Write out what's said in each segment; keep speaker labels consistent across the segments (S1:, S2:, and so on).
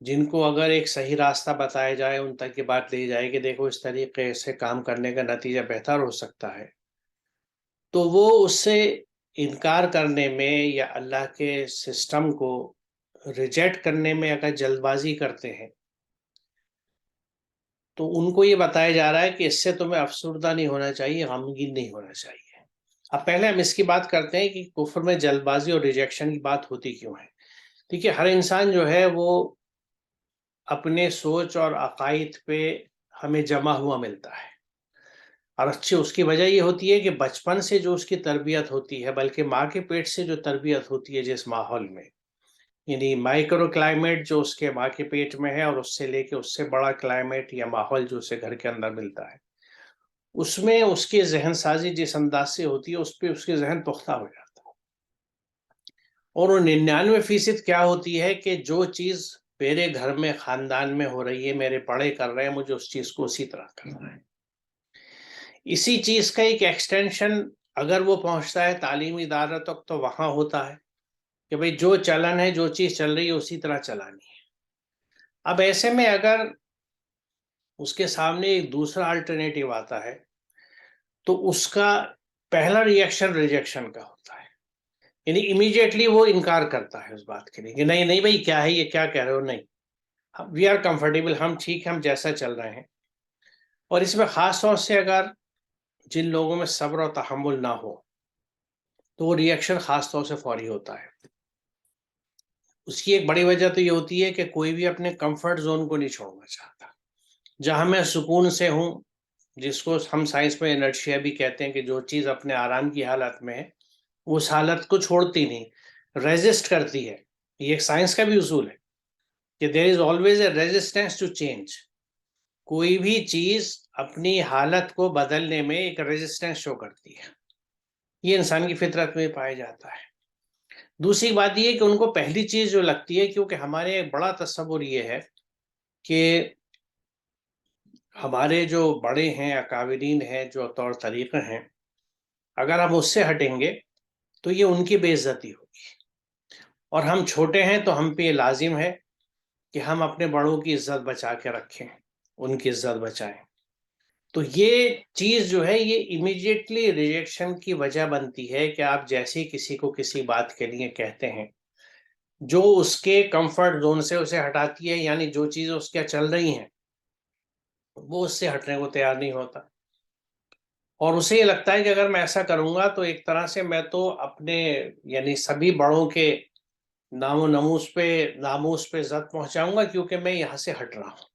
S1: جن کو اگر ایک صحیح راستہ بتایا جائے، ان تک یہ بات لے جائے کہ دیکھو اس طریقے سے کام کرنے کا نتیجہ بہتر ہو سکتا ہے، تو وہ اس سے انکار کرنے میں یا اللہ کے سسٹم کو ریجیکٹ کرنے میں اگر جلد بازی کرتے ہیں، تو ان کو یہ بتایا جا رہا ہے کہ اس سے تمہیں افسردہ نہیں ہونا چاہیے، غمگین نہیں ہونا چاہیے۔ اب پہلے ہم اس کی بات کرتے ہیں کہ کفر میں جلد بازی اور ریجیکشن کی بات ہوتی کیوں ہے۔ دیکھیے، ہر انسان جو ہے وہ اپنے سوچ اور عقائد پہ ہمیں جمع ہوا ملتا ہے، اور اچھی اس کی وجہ یہ ہوتی ہے کہ بچپن سے جو اس کی تربیت ہوتی ہے، بلکہ ماں کے پیٹ سے جو تربیت ہوتی ہے جس ماحول میں، یعنی مائکرو کلائمیٹ جو اس کے ماں کے پیٹ میں ہے، اور اس سے لے کے اس سے بڑا کلائمیٹ یا ماحول جو اسے گھر کے اندر ملتا ہے، اس میں اس کی ذہن سازی جس انداز سے ہوتی ہے، اس پہ اس کے ذہن پختہ ہو جاتا ہے۔ اور وہ 99% کیا ہوتی ہے کہ جو چیز میرے گھر میں خاندان میں ہو رہی ہے، میرے بڑے کر رہے ہیں، مجھے اس چیز کو اسی طرح کرنا ہے۔ اسی چیز کا ایک ایکسٹینشن اگر وہ پہنچتا ہے تعلیمی ادارہ تک، تو وہاں ہوتا ہے کہ بھئی جو چلن ہے، جو چیز چل رہی ہے اسی طرح چلانی ہے۔ اب ایسے میں اگر اس کے سامنے ایک دوسرا الٹرنیٹیو آتا ہے، تو اس کا پہلا ریئیکشن ریجیکشن کا ہوتا ہے، یعنی امیڈیٹلی وہ انکار کرتا ہے اس بات کے لیے کہ نہیں نہیں بھائی، کیا ہے یہ، کیا کہہ رہے ہو، نہیں، وی آر کمفرٹیبل، ہم ٹھیک، ہم جیسا چل رہے ہیں۔ اور اس میں خاص طور سے اگر جن لوگوں میں صبر و تحمل نہ ہو، تو وہ ریئیکشن خاص طور سے فوری ہوتا ہے۔ اس کی ایک بڑی وجہ تو یہ ہوتی ہے کہ کوئی بھی اپنے کمفرٹ زون کو نہیں چھوڑنا چاہتا۔ جہاں میں سکون سے ہوں، جس کو ہم سائنس میں انرشیا بھی کہتے ہیں، کہ جو چیز اپنے آرام کی حالت میں ہے، اس حالت کو چھوڑتی نہیں، ریزسٹ کرتی ہے۔ یہ ایک سائنس کا بھی اصول ہے کہ there is always a resistance to change. کوئی بھی چیز اپنی حالت کو بدلنے میں ایک ریزسٹینس شو کرتی ہے، یہ انسان کی فطرت میں پایا جاتا ہے۔ دوسری بات یہ کہ ان کو پہلی چیز جو لگتی ہے، کیونکہ ہمارے ایک بڑا تصور یہ ہے کہ ہمارے جو بڑے ہیں، اکابرین ہیں، جو طور طریقے ہیں، اگر ہم اس سے ہٹیں گے تو یہ ان کی بے عزتی ہوگی، اور ہم چھوٹے ہیں تو ہم پہ یہ لازم ہے کہ ہم اپنے بڑوں کی عزت بچا کے رکھیں، ان کی عزت بچائیں۔ تو یہ چیز جو ہے یہ امیڈیٹلی ریجیکشن کی وجہ بنتی ہے کہ آپ جیسے کسی کو کسی بات کے لیے کہتے ہیں جو اس کے کمفرٹ زون سے اسے ہٹاتی ہے، یعنی جو چیزیں اس کے چل رہی ہیں وہ اس سے ہٹنے کو تیار نہیں ہوتا، اور اسے یہ لگتا ہے کہ اگر میں ایسا کروں گا تو ایک طرح سے میں تو اپنے، یعنی سبھی بڑوں کے نام و ناموس پہ زد پہنچاؤں گا، کیونکہ میں یہاں سے ہٹ رہا ہوں۔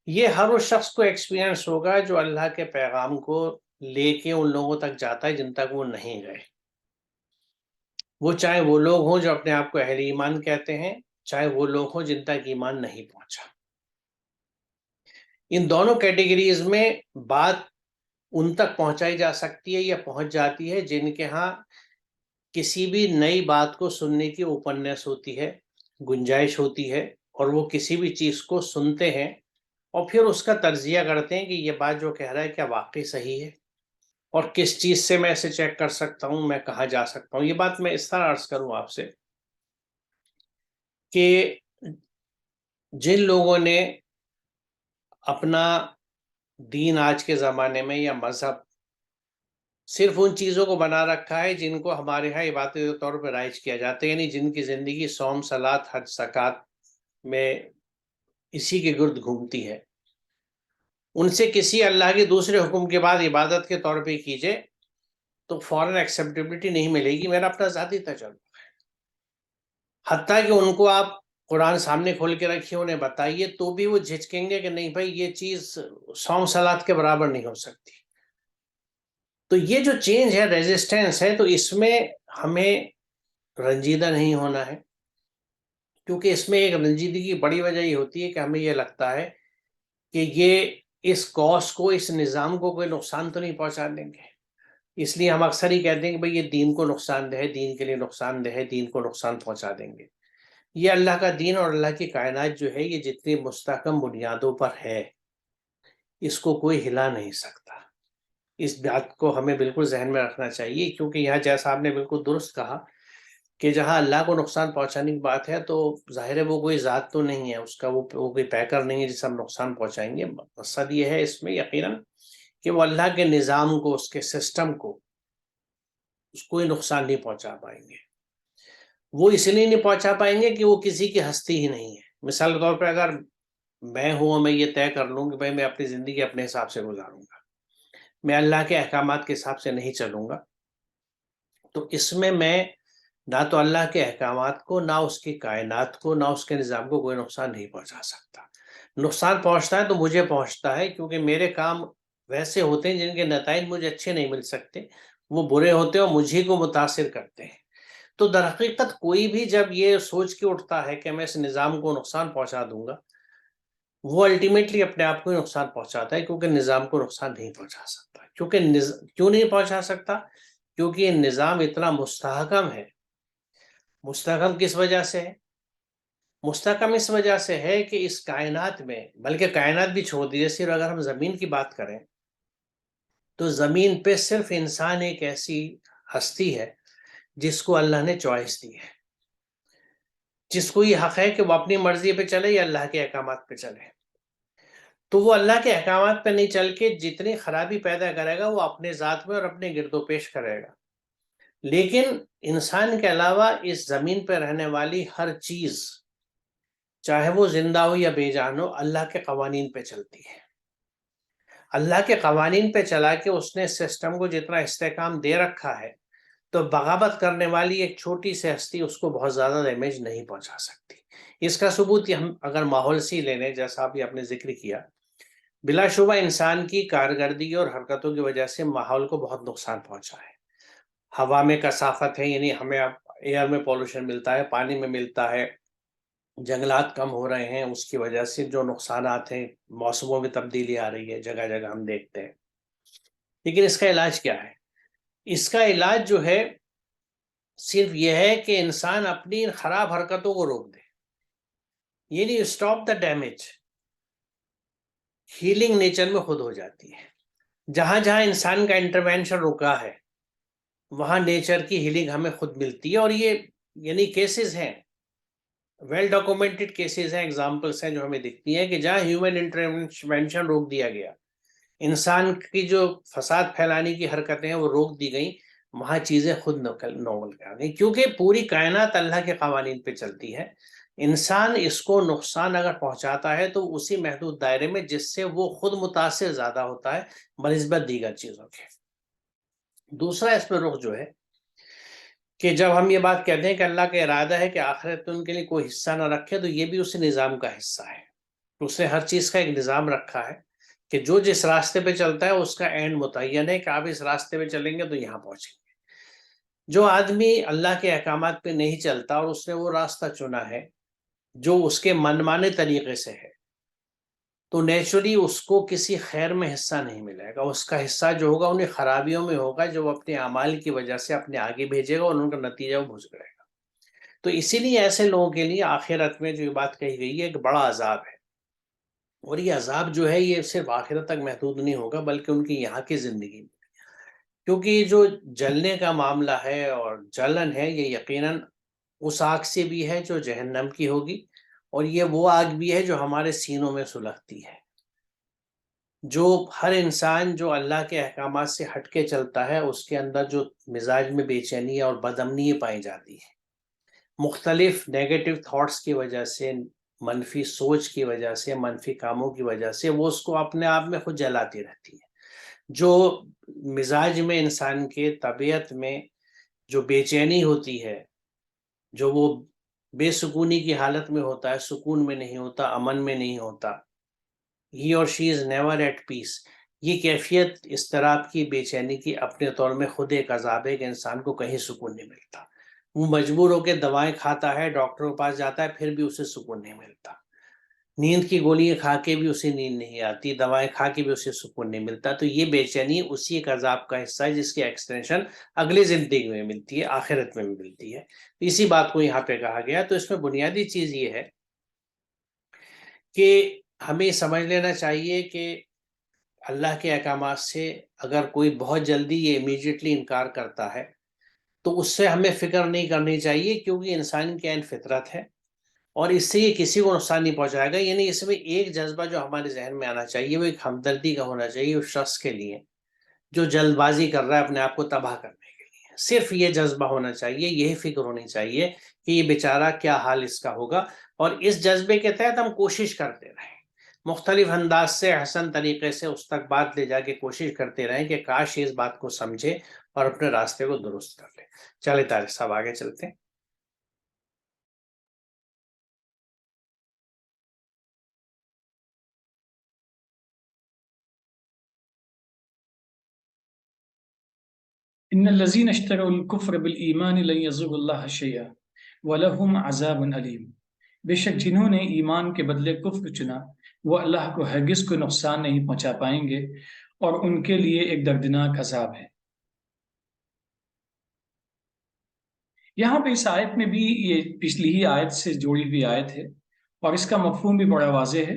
S1: یہ ہر اس شخص کو ایکسپیرینس ہوگا جو اللہ کے پیغام کو لے کے ان لوگوں تک جاتا ہے جن تک وہ نہیں گئے، وہ چاہے وہ لوگ ہوں جو اپنے آپ کو اہل ایمان کہتے ہیں، چاہے وہ لوگ ہوں جن تک ایمان نہیں پہنچا۔ ان دونوں کیٹیگریز میں بات ان تک پہنچائی جا سکتی ہے یا پہنچ جاتی ہے جن کے ہاں کسی بھی نئی بات کو سننے کی اوپننس ہوتی ہے، گنجائش ہوتی ہے، اور وہ کسی بھی چیز کو سنتے ہیں اور پھر اس کا تجزیہ کرتے ہیں کہ یہ بات جو کہہ رہا ہے کیا واقعی صحیح ہے، اور کس چیز سے میں اسے چیک کر سکتا ہوں، میں کہاں جا سکتا ہوں۔ یہ بات میں اس طرح عرض کروں آپ سے کہ جن لوگوں نے اپنا دین آج کے زمانے میں یا مذہب صرف ان چیزوں کو بنا رکھا ہے جن کو ہمارے ہاں عبادت کے طور پہ رائج کیا جاتا ہے، یعنی جن کی زندگی صوم، صلات، حج، زکوٰۃ میں اسی کے گرد گھومتی ہے، ان سے کسی اللہ کے دوسرے حکم کے بعد عبادت کے طور پہ کیجئے تو فوراً ایکسیپٹیبلٹی نہیں ملے گی۔ میرا اپنا ذاتی تجربہ ہے، حتیٰ کہ ان کو آپ قرآن سامنے کھول کے رکھیے، انہیں بتائیے، تو بھی وہ جھجکیں گے کہ نہیں بھائی یہ چیز صوم صلات کے برابر نہیں ہو سکتی۔ تو یہ جو چینج ہے، ریزسٹینس ہے، تو اس میں ہمیں رنجیدہ نہیں ہونا ہے، کیونکہ اس میں ایک رنجیدگی کی بڑی وجہ یہ ہوتی ہے کہ ہمیں یہ لگتا ہے کہ یہ اس کاز کو، اس نظام کو کوئی نقصان تو نہیں پہنچا دیں گے، اس لیے ہم اکثر ہی کہتے ہیں کہ بھئی یہ دین کو نقصان دہ ہے، دین کے لیے نقصان دہ ہے، دین کو نقصان پہنچا دیں گے۔ یہ اللہ کا دین اور اللہ کی کائنات جو ہے، یہ جتنی مستحکم بنیادوں پر ہے، اس کو کوئی ہلا نہیں سکتا۔ اس بات کو ہمیں بالکل ذہن میں رکھنا چاہیے، کیونکہ یہاں جیسا آپ نے بالکل درست کہا کہ جہاں اللہ کو نقصان پہنچانے کی بات ہے تو ظاہر ہے وہ کوئی ذات تو نہیں ہے اس کا، وہ کوئی پیکر نہیں ہے جسے ہم نقصان پہنچائیں گے۔ مقصد یہ ہے اس میں یقیناً کہ وہ اللہ کے نظام کو، اس کے سسٹم کو، اس کوئی نقصان نہیں پہنچا پائیں گے۔ وہ اس لیے نہیں پہنچا پائیں گے کہ وہ کسی کی ہستی ہی نہیں ہے۔ مثال کے طور پہ اگر میں ہوں اور میں یہ طے کر لوں کہ بھائی میں اپنی زندگی اپنے حساب سے گزاروں گا، میں اللہ کے احکامات کے حساب سے نہیں چلوں گا، تو اس میں نہ تو اللہ کے احکامات کو، نہ اس کی کائنات کو، نہ اس کے نظام کو کوئی نقصان نہیں پہنچا سکتا۔ نقصان پہنچتا ہے تو مجھے پہنچتا ہے، کیونکہ میرے کام ویسے ہوتے ہیں جن کے نتائج مجھے اچھے نہیں مل سکتے، وہ برے ہوتے ہیں اور مجھے کو متاثر کرتے ہیں۔ تو در حقیقت کوئی بھی جب یہ سوچ کے اٹھتا ہے کہ میں اس نظام کو نقصان پہنچا دوں گا، وہ الٹیمیٹلی اپنے آپ کو ہی نقصان پہنچاتا ہے، کیونکہ نظام کو نقصان نہیں پہنچا سکتا۔ کیوں نہیں پہنچا سکتا؟ کیونکہ یہ نظام اتنا مستحکم ہے۔ مستحکم کس وجہ سے ہے؟ مستحکم اس وجہ سے ہے کہ اس کائنات میں، بلکہ کائنات بھی چھوڑ دیجیے، صرف اگر ہم زمین کی بات کریں تو زمین پہ صرف انسان ایک ایسی ہستی ہے جس کو اللہ نے چوائس دی ہے، جس کو یہ حق ہے کہ وہ اپنی مرضی پہ چلے یا اللہ کے احکامات پہ چلے۔ تو وہ اللہ کے احکامات پہ نہیں چل کے جتنی خرابی پیدا کرے گا وہ اپنے ذات میں اور اپنے گرد و پیش کرے گا۔ لیکن انسان کے علاوہ اس زمین پہ رہنے والی ہر چیز، چاہے وہ زندہ ہو یا بے جان ہو، اللہ کے قوانین پہ چلتی ہے۔ اللہ کے قوانین پہ چلا کے اس نے سسٹم کو جتنا استحکام دے رکھا ہے، تو بغاوت کرنے والی ایک چھوٹی سی ہستی اس کو بہت زیادہ ڈیمیج نہیں پہنچا سکتی۔ اس کا ثبوت ہم اگر ماحول سے لے لیں، جیسا ابھی آپ نے ذکر کیا، بلا شبہ انسان کی کارکردگی اور حرکتوں کی وجہ سے ماحول کو بہت نقصان پہنچا ہے۔ ہوا میں کثافت ہے، یعنی ہمیں اب ایئر میں پولوشن ملتا ہے، پانی میں ملتا ہے، جنگلات کم ہو رہے ہیں، اس کی وجہ سے جو نقصانات ہیں، موسموں میں تبدیلی آ رہی ہے، جگہ جگہ ہم دیکھتے ہیں۔ لیکن اس کا علاج کیا ہے؟ اس کا علاج جو ہے صرف یہ ہے کہ انسان اپنی خراب حرکتوں کو روک دے، یعنی stop the damage. Healing nature میں خود ہو جاتی ہے۔ جہاں جہاں انسان کا انٹرونشن رکا ہے وہاں نیچر کی ہیلنگ ہمیں خود ملتی ہے، اور یہ یعنی کیسز ہیں، ویل ڈاکومنٹڈ کیسز ہیں، ایگزامپلس ہیں جو ہمیں دکھتی ہیں کہ جہاں ہیومن انٹرونشن روک دیا گیا، انسان کی جو فساد پھیلانے کی حرکتیں ہیں وہ روک دی گئیں، وہاں چیزیں خود نول کر گئی، کیونکہ پوری کائنات اللہ کے قوانین پہ چلتی ہے۔ انسان اس کو نقصان اگر پہنچاتا ہے تو اسی محدود دائرے میں جس سے وہ خود متاثر زیادہ ہوتا ہے بنسبت دیگر چیزوں کے۔ دوسرا اس میں رخ جو ہے کہ جب ہم یہ بات کہتے ہیں کہ اللہ کا ارادہ ہے کہ آخرت میں ان کے لیے کوئی حصہ نہ رکھے، تو یہ بھی اسی نظام کا حصہ ہے۔ اس نے ہر چیز کا ایک نظام رکھا ہے کہ جو جس راستے پہ چلتا ہے اس کا اینڈ متعین ہے کہ آپ اس راستے پہ چلیں گے تو یہاں پہنچیں گے۔ جو آدمی اللہ کے احکامات پہ نہیں چلتا اور اس نے وہ راستہ چنا ہے جو اس کے منمانے طریقے سے ہے، تو نیچرلی اس کو کسی خیر میں حصہ نہیں ملے گا۔ اس کا حصہ جو ہوگا انہیں خرابیوں میں ہوگا جو وہ اپنے اعمال کی وجہ سے اپنے آگے بھیجے گا، اور ان کا نتیجہ وہ بھگتے گا۔ تو اسی لیے ایسے لوگوں کے لیے آخرت میں جو یہ بات کہی گئی ہے، ایک بڑا عذاب ہے، اور یہ عذاب جو ہے یہ صرف آخرت تک محدود نہیں ہوگا بلکہ ان کی یہاں کی زندگی میں، کیونکہ یہ جو جلنے کا معاملہ ہے اور جلن ہے، یہ یقیناً اس آگ سے بھی ہے جو جہنم کی ہوگی، اور یہ وہ آگ بھی ہے جو ہمارے سینوں میں سلگتی ہے۔ جو ہر انسان جو اللہ کے احکامات سے ہٹ کے چلتا ہے اس کے اندر جو مزاج میں بے چینی اور بدامنی پائی جاتی ہے، مختلف نیگیٹو تھاٹس کی وجہ سے، منفی سوچ کی وجہ سے، منفی کاموں کی وجہ سے وہ اس کو اپنے آپ میں خود جلاتی رہتی ہے۔ جو مزاج میں انسان کے طبیعت میں جو بے چینی ہوتی ہے، جو وہ بے سکونی کی حالت میں ہوتا ہے، سکون میں نہیں ہوتا، امن میں نہیں ہوتا، ہی اور شی از نیور ایٹ پیس، یہ کیفیت اضطراب کی، بے چینی کی اپنے طور میں خود ایک عذاب ہے کہ انسان کو کہیں سکون نہیں ملتا۔ وہ مجبور ہو کے دوائیں کھاتا ہے، ڈاکٹر کے پاس جاتا ہے، پھر بھی اسے سکون نہیں ملتا۔ نیند کی گولیاں کھا کے بھی اسے نیند نہیں آتی، دوائیں کھا کے بھی اسے سکون نہیں ملتا۔ تو یہ بے چینی اسی ایک عذاب کا حصہ ہے جس کی ایکسٹینشن اگلی زندگی میں ملتی ہے، آخرت میں بھی ملتی ہے۔ اسی بات کو یہاں پہ کہا گیا۔ تو اس میں بنیادی چیز یہ ہے کہ ہمیں سمجھ لینا چاہیے کہ اللہ کے احکامات سے اگر کوئی بہت جلدی یہ امیڈیٹلی انکار کرتا ہے تو اس سے ہمیں فکر نہیں کرنی چاہیے، کیونکہ انسان کی عین فطرت ہے اور اس سے یہ کسی کو نقصان نہیں پہنچائے گا. یعنی اس میں ایک جذبہ جو ہمارے ذہن میں آنا چاہیے وہ ایک ہمدردی کا ہونا چاہیے اس شخص کے لیے جو جلد بازی کر رہا ہے اپنے آپ کو تباہ کرنے کے لیے. صرف یہ جذبہ ہونا چاہیے، یہی فکر ہونی چاہیے کہ یہ بیچارہ کیا حال اس کا ہوگا، اور اس جذبے کے تحت ہم کوشش کرتے رہیں، مختلف انداز سے حسن طریقے سے اس تک بات لے جا کے کوشش کرتے رہیں کہ کاش یہ اس بات کو سمجھے اور اپنے راستے کو درست کر لے. چلے طارق صاحب آگے چلتے ہیں.
S2: ان الذين اشتروا الكفر بالایمان لن يضروا الله شيئا ولهم عذاب علیم. بے شک جنہوں نے ایمان کے بدلے کفر چنا وہ اللہ کو ہرگز کو نقصان نہیں پہنچا پائیں گے اور ان کے لیے ایک دردناک عذاب ہے. یہاں پہ اس آیت میں بھی یہ پچھلی ہی آیت سے جوڑی ہوئی آیت ہے اور اس کا مفہوم بھی بڑا واضح ہے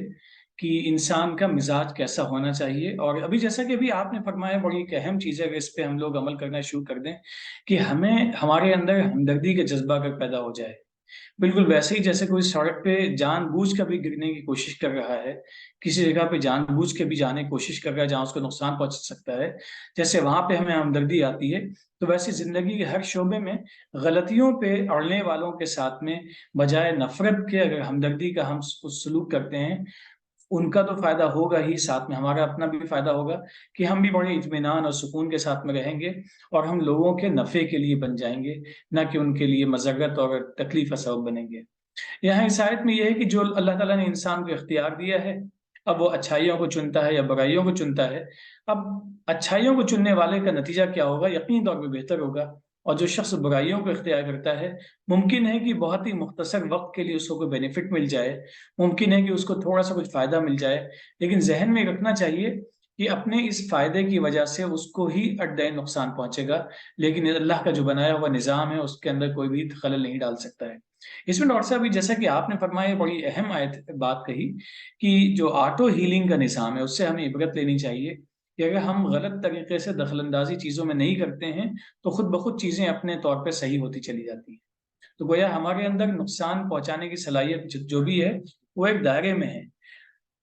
S2: کہ انسان کا مزاج کیسا ہونا چاہیے. اور ابھی جیسا کہ ابھی آپ نے فرمایا بڑی ایک اہم چیز ہے کہ اس پہ ہم لوگ عمل کرنا شروع کر دیں کہ ہمارے اندر ہمدردی کا جذبہ اگر پیدا ہو جائے، بالکل ویسے ہی جیسے کوئی سڑک پہ جان بوجھ کر بھی گرنے کی کوشش کر رہا ہے، کسی جگہ پہ جان بوجھ کے بھی جانے کی کوشش کر رہا ہے جہاں اس کو نقصان پہنچ سکتا ہے، جیسے وہاں پہ ہمیں ہمدردی آتی ہے، تو ویسے زندگی کے ہر شعبے میں غلطیوں پہ اڑنے والوں کے ساتھ میں بجائے نفرت کے اگر ہمدردی کا ہم سلوک کرتے ہیں، ان کا تو فائدہ ہوگا ہی، ساتھ میں ہمارا اپنا بھی فائدہ ہوگا کہ ہم بھی بڑے اطمینان اور سکون کے ساتھ میں رہیں گے اور ہم لوگوں کے نفع کے لیے بن جائیں گے، نہ کہ ان کے لیے مضرت اور تکلیف کا سبب بنیں گے. یہاں اس آیت میں یہ ہے کہ جو اللہ تعالیٰ نے انسان کو اختیار دیا ہے، اب وہ اچھائیوں کو چنتا ہے یا برائیوں کو چنتا ہے. اب اچھائیوں کو چننے والے کا نتیجہ کیا ہوگا؟ یقینی طور پہ بہتر ہوگا. اور جو شخص برائیوں کو اختیار کرتا ہے، ممکن ہے کہ بہت ہی مختصر وقت کے لیے اس کو کوئی بینیفٹ مل جائے، ممکن ہے کہ اس کو تھوڑا سا کچھ فائدہ مل جائے، لیکن ذہن میں رکھنا چاہیے کہ اپنے اس فائدے کی وجہ سے اس کو ہی اڈین نقصان پہنچے گا، لیکن اللہ کا جو بنایا ہوا نظام ہے اس کے اندر کوئی بھی خلل نہیں ڈال سکتا ہے. اس میں ڈاکٹر صاحب جیسا کہ آپ نے فرمایا بڑی اہم بات کہی کہ جو آٹو ہیلنگ کا نظام ہے اس سے ہمیں عبرت لینی چاہیے کہ اگر ہم غلط طریقے سے دخل اندازی چیزوں میں نہیں کرتے ہیں تو خود بخود چیزیں اپنے طور پہ صحیح ہوتی چلی جاتی ہیں. تو گویا ہمارے اندر نقصان پہنچانے کی صلاحیت جو بھی ہے وہ ایک دائرے میں ہے.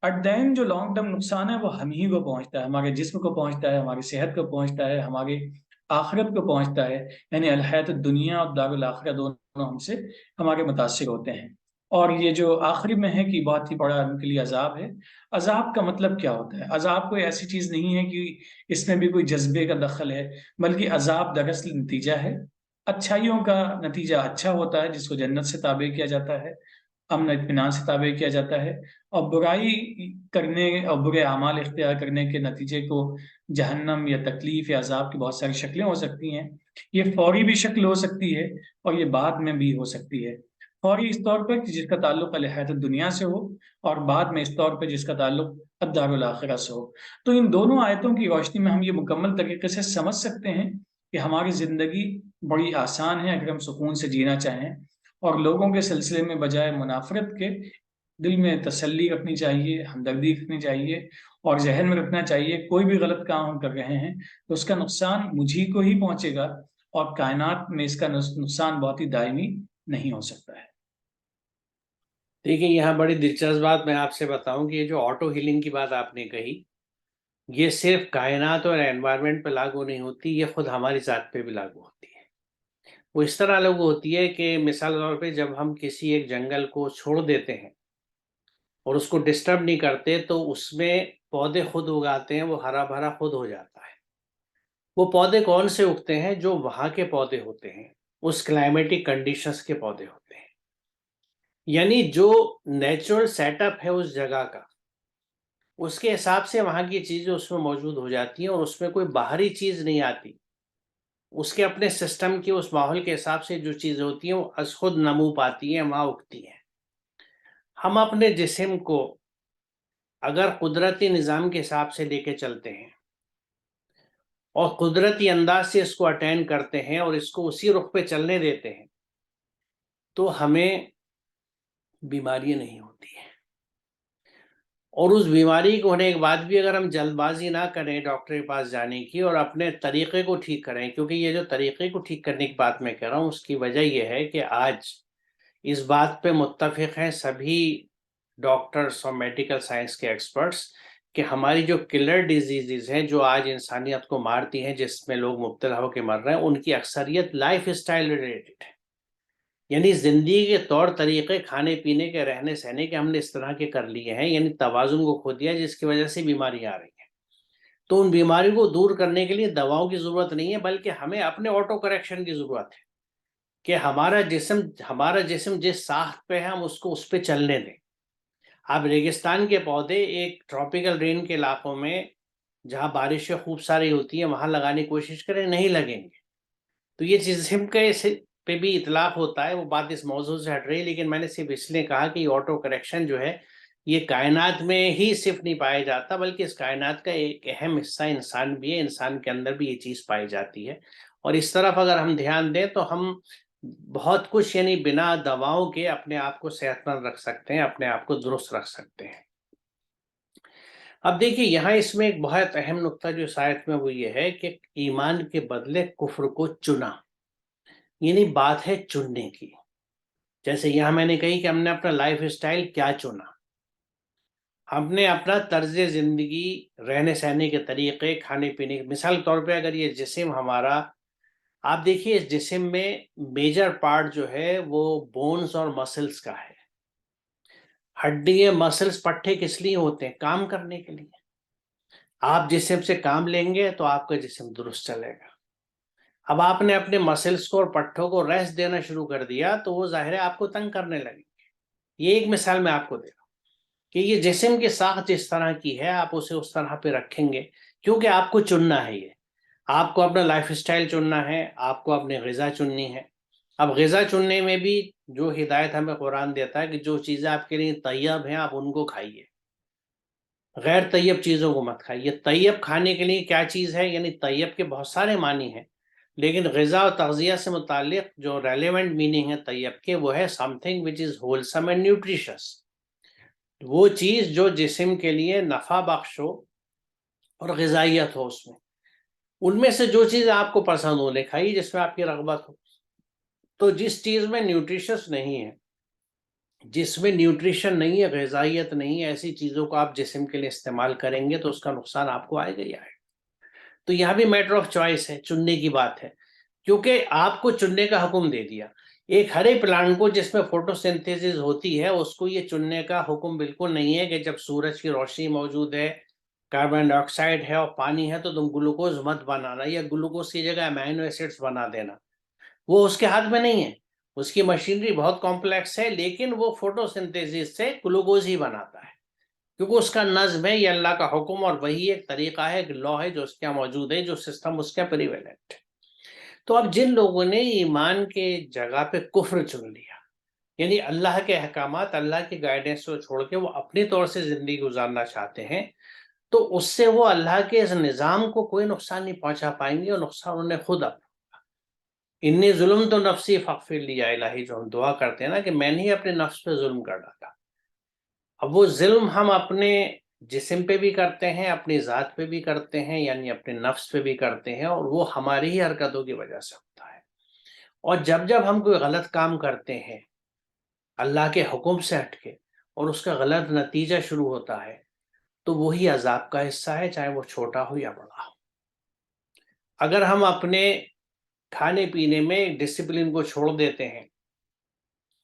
S2: ایٹ دا اینڈ جو لانگ ٹرم نقصان ہے وہ ہم ہی کو پہنچتا ہے، ہمارے جسم کو پہنچتا ہے، ہماری صحت کو پہنچتا ہے، ہماری آخرت کو پہنچتا ہے. یعنی الحیات الدنیا اور دار الآخرہ دونوں ہم سے ہمارے متاثر ہوتے ہیں. اور یہ جو آخری میں ہے کہ بہت ہی بڑا ان کے لیے عذاب ہے. عذاب کا مطلب کیا ہوتا ہے؟ عذاب کوئی ایسی چیز نہیں ہے کہ اس میں بھی کوئی جذبے کا دخل ہے، بلکہ عذاب دراصل نتیجہ ہے. اچھائیوں کا نتیجہ اچھا ہوتا ہے جس کو جنت سے تابع کیا جاتا ہے، امن اطمینان سے تابع کیا جاتا ہے، اور برائی کرنے اور برے اعمال اختیار کرنے کے نتیجے کو جہنم یا تکلیف یا عذاب کی بہت ساری شکلیں ہو سکتی ہیں. یہ فوری بھی شکل ہو سکتی ہے اور یہ بعد میں بھی ہو سکتی ہے. فوری اس طور پر جس کا تعلق الحیات الدنیا سے ہو، اور بعد میں اس طور پر جس کا تعلق الدار الآخرہ سے ہو. تو ان دونوں آیتوں کی روشنی میں ہم یہ مکمل طریقے سے سمجھ سکتے ہیں کہ ہماری زندگی بڑی آسان ہے اگر ہم سکون سے جینا چاہیں، اور لوگوں کے سلسلے میں بجائے منافرت کے دل میں تسلی رکھنی چاہیے، ہمدردی رکھنی چاہیے، اور ذہن میں رکھنا چاہیے کوئی بھی غلط کام ہم کر رہے ہیں تو اس کا نقصان مجھے کو ہی پہنچے گا، اور کائنات میں اس کا نقصان بہت ہی دائمی نہیں ہو سکتا ہے.
S1: دیکھیے یہاں بڑی دلچسپ بات میں آپ سے بتاؤں کہ یہ جو آٹو ہیلنگ کی بات آپ نے کہی، یہ صرف کائنات اور انوائرمنٹ پہ لاگو نہیں ہوتی، یہ خود ہماری ذات پہ بھی لاگو ہوتی ہے. وہ اس طرح لاگو ہوتی ہے کہ مثال طور پہ جب ہم کسی ایک جنگل کو چھوڑ دیتے ہیں اور اس کو ڈسٹرب نہیں کرتے تو اس میں پودے خود اگاتے ہیں، وہ ہرا بھرا خود ہو جاتا ہے. وہ پودے کون سے اگتے ہیں؟ جو وہاں کے پودے ہوتے ہیں، اس کلائمیٹک کنڈیشنز کے پودے ہوتے ہیں. یعنی جو نیچرل سیٹ اپ ہے اس جگہ کا، اس کے حساب سے وہاں کی چیزیں اس میں موجود ہو جاتی ہیں اور اس میں کوئی باہری چیز نہیں آتی. اس کے اپنے سسٹم کے اس ماحول کے حساب سے جو چیزیں ہوتی ہیں وہ از خود نمو پاتی ہیں، وہاں اگتی ہیں. ہم اپنے جسم کو اگر قدرتی نظام کے حساب سے لے کے چلتے ہیں اور قدرتی انداز سے اس کو اٹینڈ کرتے ہیں اور اس کو اسی رخ پہ چلنے دیتے ہیں تو ہمیں بیماریاں نہیں ہوتی ہیں. اور اس بیماری کو ہونے کے بعد بھی اگر ہم جلد بازی نہ کریں ڈاکٹر کے پاس جانے کی اور اپنے طریقے کو ٹھیک کریں، کیونکہ یہ جو طریقے کو ٹھیک کرنے کی بات میں کر رہا ہوں اس کی وجہ یہ ہے کہ آج اس بات پہ متفق ہیں سبھی ڈاکٹرز اور میڈیکل سائنس کے ایکسپرٹس کہ ہماری جو کلر ڈیزیزز ہیں جو آج انسانیت کو مارتی ہیں، جس میں لوگ مبتلا ہو کے مر رہے ہیں، ان کی اکثریت لائف اسٹائل ریلیٹڈ ہے، یعنی زندگی کے طور طریقے، کھانے پینے کے، رہنے سہنے کے ہم نے اس طرح کے کر لیے ہیں، یعنی توازن کو کھو دیا، جس کی وجہ سے بیماریاں آ رہی ہیں۔ تو ان بیماریوں کو دور کرنے کے لیے دواؤں کی ضرورت نہیں ہے، بلکہ ہمیں اپنے آٹو کریکشن کی ضرورت ہے کہ ہمارا جسم جس ساخت پہ ہے ہم اس کو اس پہ چلنے دیں۔ آپ ریگستان کے پودے ایک ٹراپیکل رین کے علاقوں میں جہاں بارشیں خوب ساری ہوتی ہیں وہاں لگانے کی کوشش کریں، نہیں لگیں گے۔ تو یہ جسم کے پہ بھی اطلاق ہوتا ہے، وہ بات اس موضوع سے ہٹ رہی، لیکن میں نے صرف اس لیے کہا کہ یہ آٹو کریکشن جو ہے یہ کائنات میں ہی صرف نہیں پایا جاتا، بلکہ اس کائنات کا ایک اہم حصہ انسان بھی ہے، انسان کے اندر بھی یہ چیز پائی جاتی ہے۔ اور اس طرف اگر ہم دھیان دیں تو ہم بہت کچھ یعنی بنا دواؤں کے اپنے آپ کو صحت مند رکھ سکتے ہیں، اپنے آپ کو درست رکھ سکتے ہیں۔ اب دیکھیے یہاں اس میں ایک بہت اہم نقطہ جو اس آیت میں وہ یہ ہے کہ ایمان کے بدلے کفر کو چنا، یعنی بات ہے چننے کی۔ جیسے یہاں میں نے کہی کہ ہم نے اپنا لائف اسٹائل کیا چنا، ہم نے اپنا طرز زندگی، رہنے سہنے کے طریقے، کھانے پینے کے، مثال کے طور پہ اگر یہ جسم ہمارا، آپ دیکھیے اس جسم میں میجر پارٹ جو ہے وہ بونز اور مسلز کا ہے۔ ہڈی مسلز پٹھے کس لیے ہوتے ہیں؟ کام کرنے کے لیے۔ آپ جسم سے کام لیں گے تو آپ کا جسم درست چلے گا۔ اب آپ نے اپنے مسلز کو اور پٹھوں کو ریسٹ دینا شروع کر دیا تو وہ ظاہر ہے آپ کو تنگ کرنے لگیں گے۔ یہ ایک مثال میں آپ کو دے رہا ہوں کہ یہ جسم کی ساخت جس طرح کی ہے آپ اسے اس طرح پہ رکھیں گے، کیونکہ آپ کو چننا ہے، یہ آپ کو اپنا لائف اسٹائل چننا ہے، آپ کو اپنی غذا چننی ہے۔ اب غذا چننے میں بھی جو ہدایت ہمیں قرآن دیتا ہے کہ جو چیزیں آپ کے لیے طیب ہیں آپ ان کو کھائیے، غیر طیب چیزوں کو مت کھائیے۔ طیب کھانے کے لیے کیا چیز ہے؟ یعنی طیب کے بہت سارے معنی ہیں، لیکن غذا و تغذیہ سے متعلق جو ریلیونٹ میننگ ہے طیب کے، وہ ہے some thing which is wholesome and nutritious, وہ چیز جو جسم کے لیے نفع بخش ہو اور غذائیت ہو اس میں۔ ان میں سے جو چیز آپ کو پسند ہو لے کھائیے، جس میں آپ کی رغبت ہو۔ تو جس چیز میں نیوٹریشس نہیں ہے، جس میں نیوٹریشن نہیں ہے، غذائیت نہیں ہے، ایسی چیزوں کو آپ جسم کے لیے استعمال کریں گے تو اس کا نقصان آپ کو آئے گا ہی آئے گا۔ تو یہاں بھی میٹر آف چوائس ہے، چننے کی بات ہے، کیونکہ آپ کو چننے کا حکم دے دیا۔ ایک ہرے پلانٹ کو جس میں فوٹو سنتھیسس ہوتی ہے اس کو یہ چننے کا حکم بالکل نہیں ہے کہ جب سورج کی روشنی موجود ہے، کاربن ڈائی آکسائڈ ہے اور پانی ہے تو تم گلوکوز مت بنانا، یا گلوکوز کی جگہ امینو ایسڈز بنا دینا۔ وہ اس کے ہاتھ میں نہیں ہے، اس کی مشینری بہت کمپلیکس ہے، لیکن وہ فوٹو سنتھیسس سے گلوکوز ہی بناتا ہے، کیونکہ اس کا نظم ہے، یہ اللہ کا حکم، اور وہی ایک طریقہ ہے، ایک لا ہے جو اس کے موجود ہے، جو سسٹم اس کا پریویلنٹ ہے۔ تو اب جن لوگوں نے ایمان کے جگہ پہ کفر چن لیا، یعنی اللہ کے احکامات، اللہ کی گائیڈنس کو چھوڑ کے وہ اپنی طور سے زندگی گزارنا چاہتے ہیں، تو اس سے وہ اللہ کے اس نظام کو کوئی نقصان نہیں پہنچا پائیں گے، اور نقصان انہیں خود اپنا۔ انی ظلم تو نفسی فاغفر لی یا الہی، جو ہم دعا کرتے ہیں نا کہ میں نے ہی اپنے نفس پہ ظلم کر ڈالا۔ اب وہ ظلم ہم اپنے جسم پہ بھی کرتے ہیں، اپنی ذات پہ بھی کرتے ہیں، یعنی اپنے نفس پہ بھی کرتے ہیں، اور وہ ہماری ہی حرکتوں کی وجہ سے ہوتا ہے۔ اور جب ہم کوئی غلط کام کرتے ہیں اللہ کے حکم سے ہٹ کے، اور اس کا غلط نتیجہ شروع ہوتا ہے، تو وہی عذاب کا حصہ ہے، چاہے وہ چھوٹا ہو یا بڑا ہو۔ اگر ہم اپنے کھانے پینے میں ڈسپلن کو چھوڑ دیتے ہیں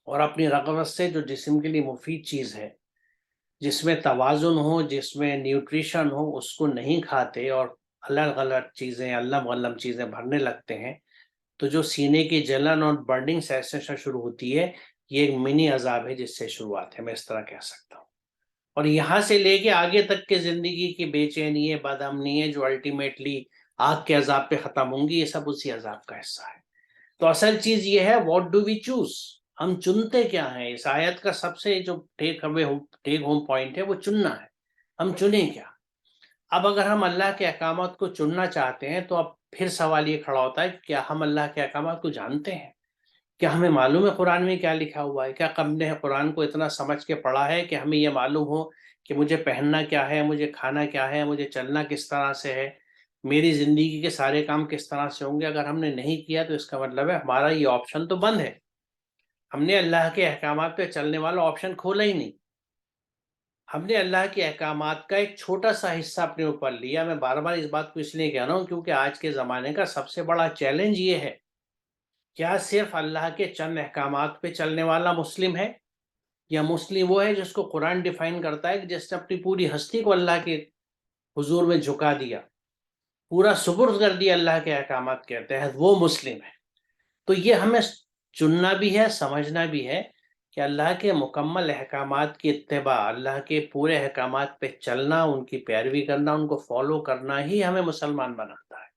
S1: اور اپنی رغبت سے جو جسم کے لیے مفید چیز ہے، جس میں توازن ہو، جس میں نیوٹریشن ہو، اس کو نہیں کھاتے اور الگ غلط چیزیں، اللہ غلم چیزیں بھرنے لگتے ہیں، تو جو سینے کی جلن اور برننگ سینسیشن شروع ہوتی ہے، یہ ایک منی عذاب ہے جس سے شروعات ہے، میں اس طرح کہہ سکتا ہوں۔ اور یہاں سے لے کے آگے تک کے زندگی کی بے چینی ہے، بد امنی ہے، جو الٹیمیٹلی آگ کے عذاب پہ ختم ہوں گی، یہ سب اسی عذاب کا حصہ ہے۔ تو اصل چیز یہ ہے واٹ ڈو وی چوز، ہم چنتے کیا ہیں؟ اس آیت کا سب سے جو ٹیک ہوم پوائنٹ ہے وہ چننا ہے، ہم چنیں کیا۔ اب اگر ہم اللہ کے احکامات کو چننا چاہتے ہیں تو اب پھر سوال یہ کھڑا ہوتا ہے کہ کیا ہم اللہ کے احکامات کو جانتے ہیں؟ کیا ہمیں معلوم ہے قرآن میں کیا لکھا ہوا ہے؟ کیا ہم نے قرآن کو اتنا سمجھ کے پڑھا ہے کہ ہمیں یہ معلوم ہو کہ مجھے پہننا کیا ہے، مجھے کھانا کیا ہے، مجھے چلنا کس طرح سے ہے، میری زندگی کے سارے کام کس طرح سے ہوں گے، اگر ہم نے نہیں کیا تو اس کا مطلب ہے ہمارا یہ آپشن تو بند ہے، ہم نے اللہ کے احکامات پہ چلنے والا آپشن کھولا ہی نہیں، ہم نے اللہ کے احکامات کا ایک چھوٹا سا حصہ اپنے اوپر لیا۔ میں بار بار اس بات کو اس لیے کہہ رہا ہوں کیونکہ آج کے زمانے کا سب سے بڑا چیلنج یہ ہے، کیا صرف اللہ کے چند احکامات پہ چلنے والا مسلم ہے، یا مسلم وہ ہے جس کو قرآن ڈیفائن کرتا ہے کہ جس نے اپنی پوری ہستی کو اللہ کے حضور میں جھکا دیا، پورا سپرد کر دیا اللہ کے احکامات کے تحت، وہ مسلم ہے۔ تو یہ ہمیں چننا بھی ہے، سمجھنا بھی ہے کہ اللہ کے مکمل احکامات کی اتباع، اللہ کے پورے احکامات پہ چلنا، ان کی پیروی کرنا، ان کو فالو کرنا ہی ہمیں مسلمان بناتا ہے،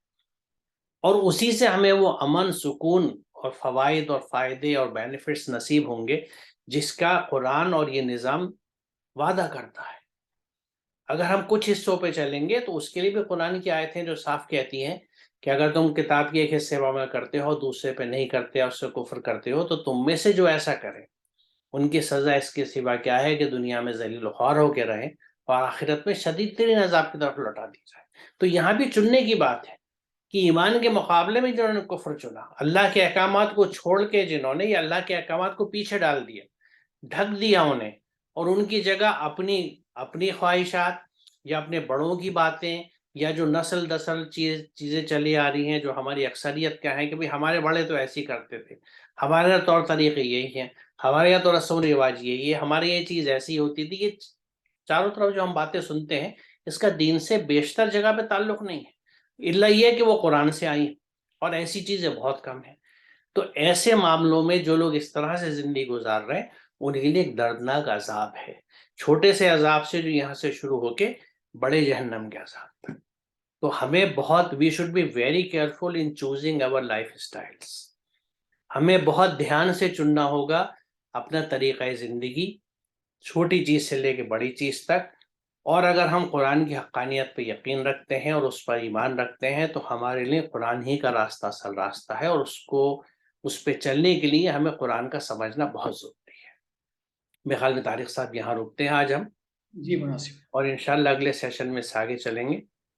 S1: اور اسی سے ہمیں وہ امن، سکون اور فوائد اور فائدے اور بینیفٹس نصیب ہوں گے جس کا قرآن اور یہ نظام وعدہ کرتا ہے۔ اگر ہم کچھ حصوں پہ چلیں گے تو اس کے لیے بھی قرآن کی آیتیں جو صاف کہتی ہیں کہ اگر تم کتاب کے ایک حصے پر عمل کرتے ہو، دوسرے پہ نہیں کرتے اور اس سے کفر کرتے ہو، تو تم میں سے جو ایسا کرے ان کی سزا اس کے سوا کیا ہے کہ دنیا میں ذلیل و خوار ہو کے رہیں اور آخرت میں شدید ترین عذاب کی طرف لوٹا دی جائے۔ تو یہاں بھی چننے کی بات ہے کہ ایمان کے مقابلے میں جنہوں نے کفر چنا، اللہ کے احکامات کو چھوڑ کے جنہوں نے، یا اللہ کے احکامات کو پیچھے ڈال دیا، ڈھک دیا انہیں، اور ان کی جگہ اپنی خواہشات یا اپنے بڑوں کی باتیں، یا جو نسل دسل چیزیں چلی آ رہی ہیں جو ہماری اکثریت کا ہے کہ ہمارے بڑے تو ایسے ہی کرتے تھے، ہمارے یہاں طور طریقے یہی ہیں، ہمارے یہاں تو رسم و رواج یہی ہے، ہمارے یہ چیز ایسی ہوتی تھی، کہ چاروں طرف جو ہم باتیں سنتے ہیں اس کا دین سے بیشتر جگہ پہ تعلق نہیں ہے، الا یہ کہ وہ قرآن سے آئی ہیں، اور ایسی چیزیں بہت کم ہیں۔ تو ایسے معاملوں میں جو لوگ اس طرح سے زندگی گزار رہے ہیں ان کے لیے ایک دردناک عذاب ہے، چھوٹے سے عذاب سے جو یہاں سے شروع ہو کے بڑے جہنم کے عذاب تک۔ تو ہمیں بہت we should be very careful in choosing our lifestyles, ہمیں بہت دھیان سے چننا ہوگا اپنا طریقہ زندگی، چھوٹی چیز سے لے کے بڑی چیز تک۔ اور اگر ہم قرآن کی حقانیت پہ یقین رکھتے ہیں اور اس پر ایمان رکھتے ہیں تو ہمارے لیے قرآن ہی کا راستہ اصل راستہ ہے، اور اس پہ چلنے کے لیے ہمیں قرآن کا سمجھنا بہت ضروری ہے۔ میرے خیال میں طارق صاحب یہاں رکتے ہیں آج ہم،
S2: جی مناسب۔
S1: اور انشاءاللہ اگلے سیشن میں سے آگے چلیں گے۔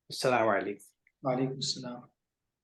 S1: السلام علیکم۔
S2: وعلیکم السلام۔